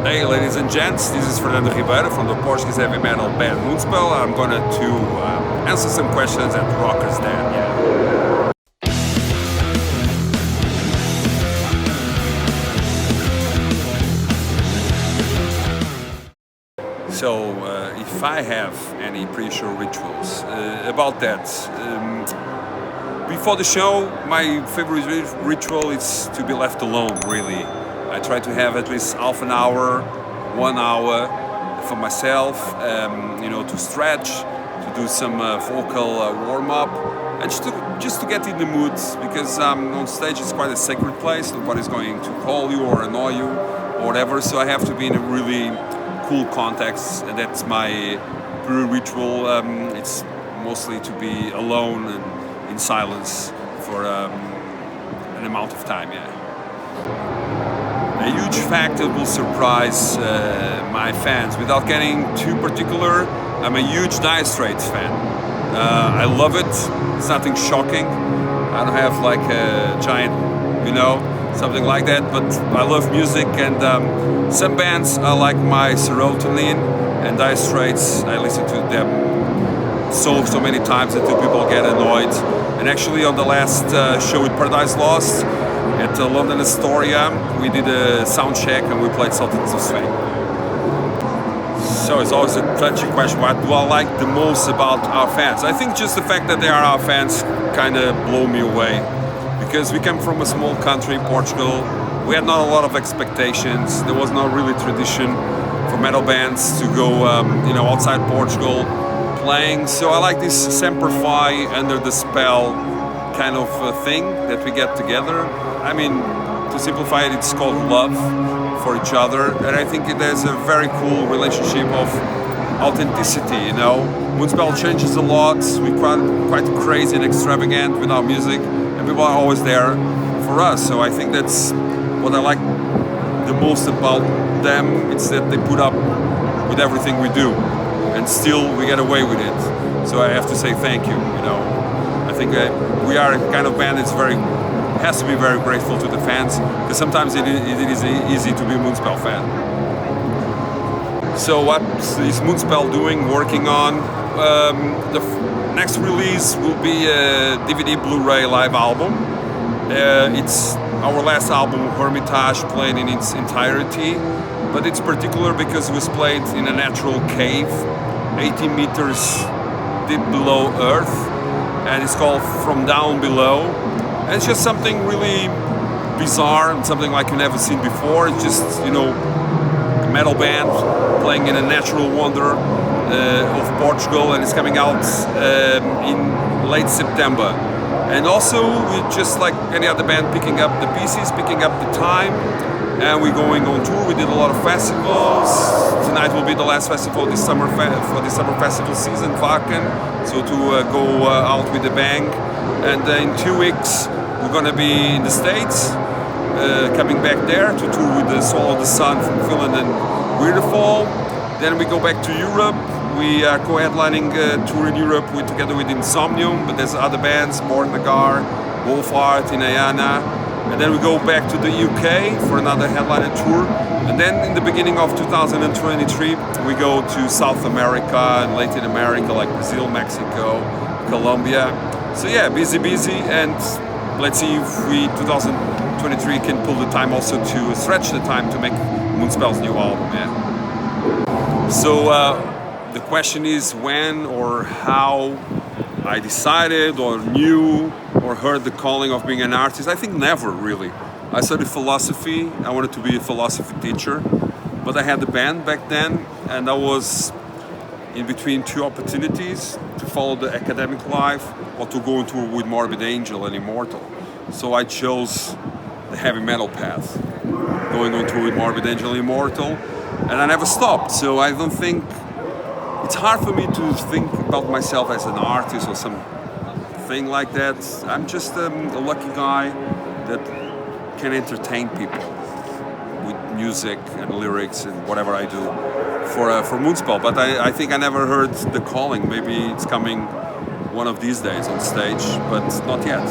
Hey ladies and gents, this is Fernando Ribeiro from the Portuguese heavy metal band Moonspell. I'm gonna answer some questions at Rockers Den, yeah. So, if I have any pre-show rituals about that, before the show, my favorite ritual is to be left alone, really. I try to have at least half an hour, 1 hour for myself, to stretch, to do some vocal warm-up, and just to get in the mood, because on stage it's quite a sacred place. Nobody's going to call you or annoy you or whatever, so I have to be in a really cool context, and that's my pre-ritual. It's mostly to be alone and in silence for an amount of time, yeah. A huge fact that will surprise my fans. Without getting too particular, I'm a huge Dire Straits fan. I love it. It's nothing shocking. I don't have like a giant, something like that, but I love music, and some bands are like my serotonin, and Dire Straits, I listen to them so many times until people get annoyed. And actually on the last show with Paradise Lost, at London Astoria, we did a sound check and we played Sultans of Swing. So it's always a touchy question, what do I like the most about our fans? I think just the fact that they are our fans kind of blow me away. Because we come from a small country, Portugal, we had not a lot of expectations, there was not really tradition for metal bands to go outside Portugal playing. So I like this Semper Fi, under the spell kind of thing that we get together. I mean, to simplify it, it's called love for each other, and I think there's a very cool relationship of authenticity, Moonspell changes a lot, we're quite crazy and extravagant with our music, and people are always there for us, so I think that's what I like the most about them. It's that they put up with everything we do, and still we get away with it, so I have to say thank you, I think we are a kind of band that's has to be very grateful to the fans, because sometimes it is easy to be a Moonspell fan. So what is Moonspell doing, working on? The next release will be a DVD Blu-ray live album. It's our last album, Hermitage, played in its entirety, but it's particular because it was played in a natural cave, 80 meters deep below Earth, and it's called From Down Below. And it's just something really bizarre and something like you've never seen before. It's just, a metal band playing in a natural wonder of Portugal, and it's coming out in late September. And also, we're just like any other band, picking up the pieces, picking up the time, and we're going on tour. We did a lot of festivals. Tonight will be the last festival this summer for the summer festival season, Wacken. So to go out with a bang. And in 2 weeks, we're gonna be in the States, coming back there to tour with the Swallow the Sun from Finland and Weirderfall. Then we go back to Europe. We are co-headlining a tour in Europe together with Insomnium, but there's other bands, Born Nagar, Wolfart, Inayana. And then we go back to the UK for another headliner tour. And then in the beginning of 2023, we go to South America and Latin America, like Brazil, Mexico, Colombia. So yeah, busy, and let's see if we 2023 can pull the time also to stretch the time to make Moonspell's new album, yeah. So the question is when or how I decided or knew or heard the calling of being an artist. I think never, really. I studied philosophy. I wanted to be a philosophy teacher, but I had a band back then, and I was in between two opportunities: to follow the academic life or to go on tour with Morbid Angel and Immortal. So I chose the heavy metal path, going on tour with Morbid Angel and Immortal, and I never stopped. So I don't think it's hard for me to think about myself as an artist or something like that. I'm just a lucky guy that can entertain people with music and lyrics and whatever I do for Moonspell. But I think I never heard the calling. Maybe it's coming one of these days on stage, but not yet.